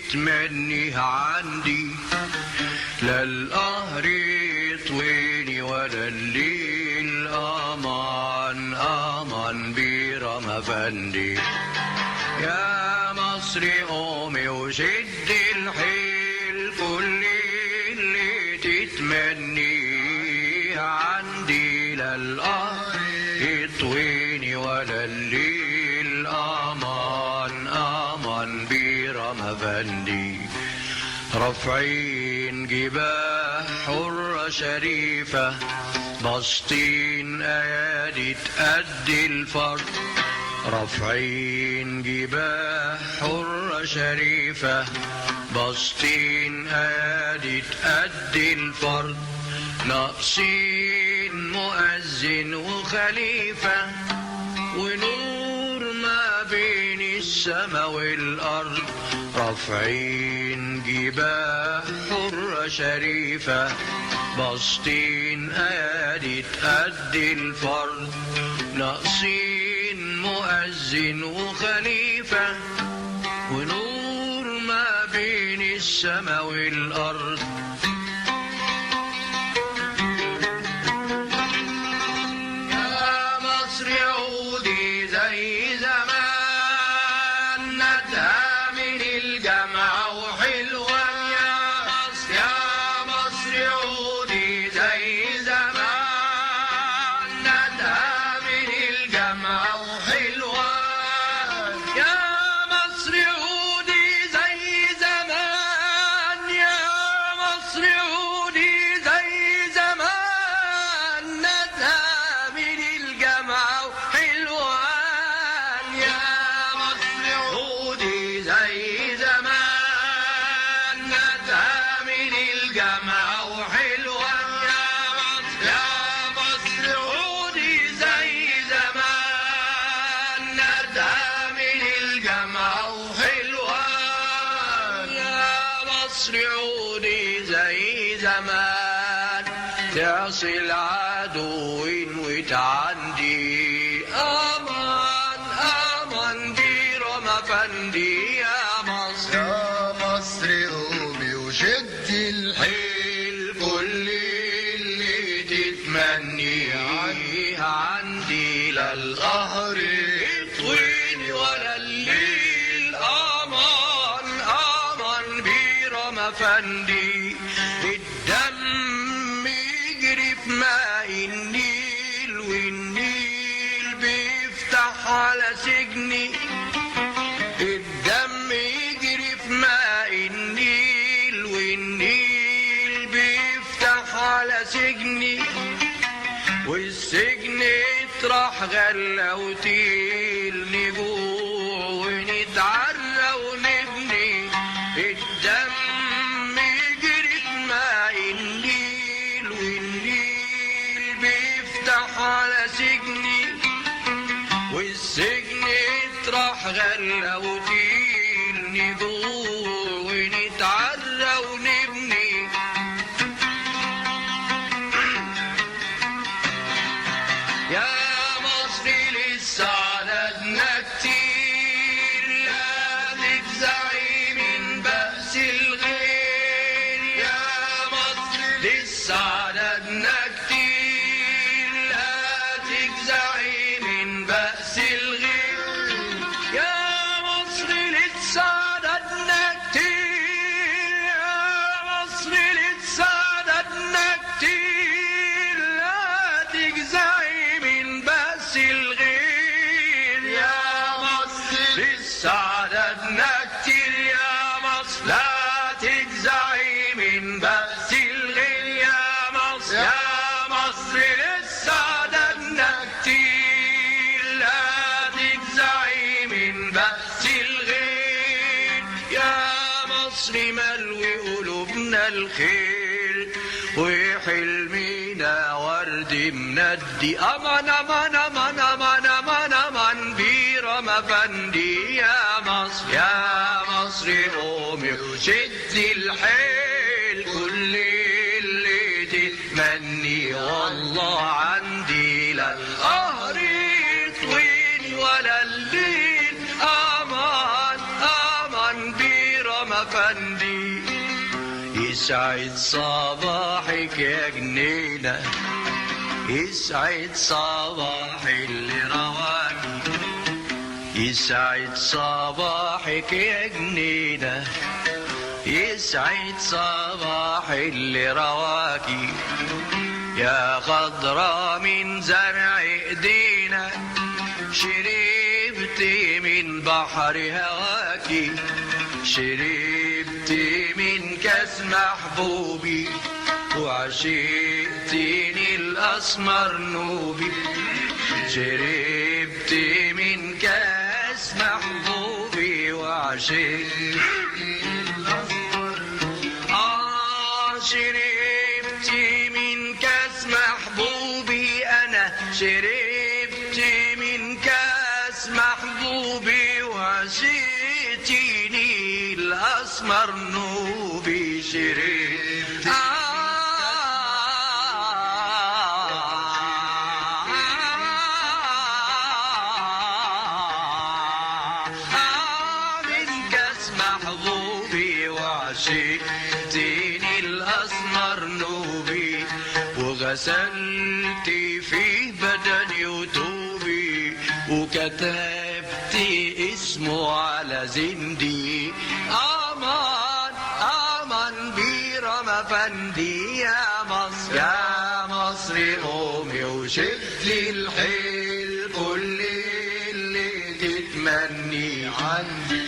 تتمنيه عندي، لا القهر يطويني ولا الليل امان امان برم افندي. يا مصري قومي وشد الحيل، كل اللي تتمنيه عندي، لا القهر يطويني ولا الليل امان امان برم افندي. رافعين جباه حرة شريفة، باسطين ايادي تأدي الفرض. رافعين جباه حرة شريفة، باسطين ايادي تأدي الفرض. ناقصين مؤذن وخليفة، ونور ما بين السما والأرض. رافعين جباه حرة شريفة، باسطين ايادي تأدي الفرض. ناقصين مؤذن وخليفة، ونور ما بين السما والأرض. يا مصر عودي زي زمان، ندها من الجامعة وحلوة. يا مصر يا مصر عودي زي زمان، ندها من الجامعة وحلوة. يا مصر عودي زي زمان، يا مصر عودي زي زمان، ندها من الجامعة وحلوة. يا مصر عودي زي زمان، ندها من الجامعة وحلوة. يا مصر عودي زي زمان، ندها من الجامعة وحلوة. يا مصر عودي زي زمان، تعصي العدو وتعندي امان امان برم افندي. يا مصر يا مصر قومي وشد الحيل، كل اللي تتمنيه عندي، لا القهر يطويني ولا الليل امان امان برم افندي. الدم يجري في ماء النيل، والنيل بيفتح على سجني. الدم يجري في ماء النيل، والنيل بيفتح على سجني. والسجن يطرح غلة وتيل، نجوع ونتعرى ونبني. الدم يجري في ماء النيل، والنيل بيفتح على سجني. والسجن يطرح غلة وتيل، نجوع ونتعرى ونبني. يا مصر لسه عددنا كتير، لا تفزعي من بأس الغير. يا مصر لسه عددنا كتير، لا تفزعي من بأس الغير. يا مصر لسه عددنا كتير، يا مصر لسه عددنا كتير، لا تجزعي من بأس الغير. يا مصر لسه عددنا كتير، يا مصر لا تجزعي من بأس الغير. يا مصر يا مصر لسه عددنا كتير، لا تجزعي من بأس الغير. يا مصر ملوي قلوبنا الخير، وحلمنا ورد مندي امان امان امان امان امان امان برم افندي. يا مصر يا مصر قومي وشد الحيل، كل اللي تتمني والله عندي، لا القهر يطويني ولا الليل امان امان برم افندي. يسعد صباحك يا جنينة، يسعد صباح اللي رواكي، يسعد صباحك يا جنينة، يسعد صباح اللي رواكي. يا خضرا من زرع ايدينا، شربتي من بحر هواكي، شربتي من كاس محبوبي، وعشقتيني الاسمر نوبي. شربتي من كاس محبوبي وعشقتيني الاسمر نوبي. شربتي من كاس محبوبي، انا شربت من كاس محبوبي، وعشقتيني الاسمر نوبي. شربت من كاس محبوبي، وعشقتيني الاسمر نوبي. وغسلتي فيه بدني وتوبي، وكتبتي اسمه على زندي. امان امان بيرم افندي، يا مصر يا مصر قومي وشدي الحيل، كل اللي تتمني عندي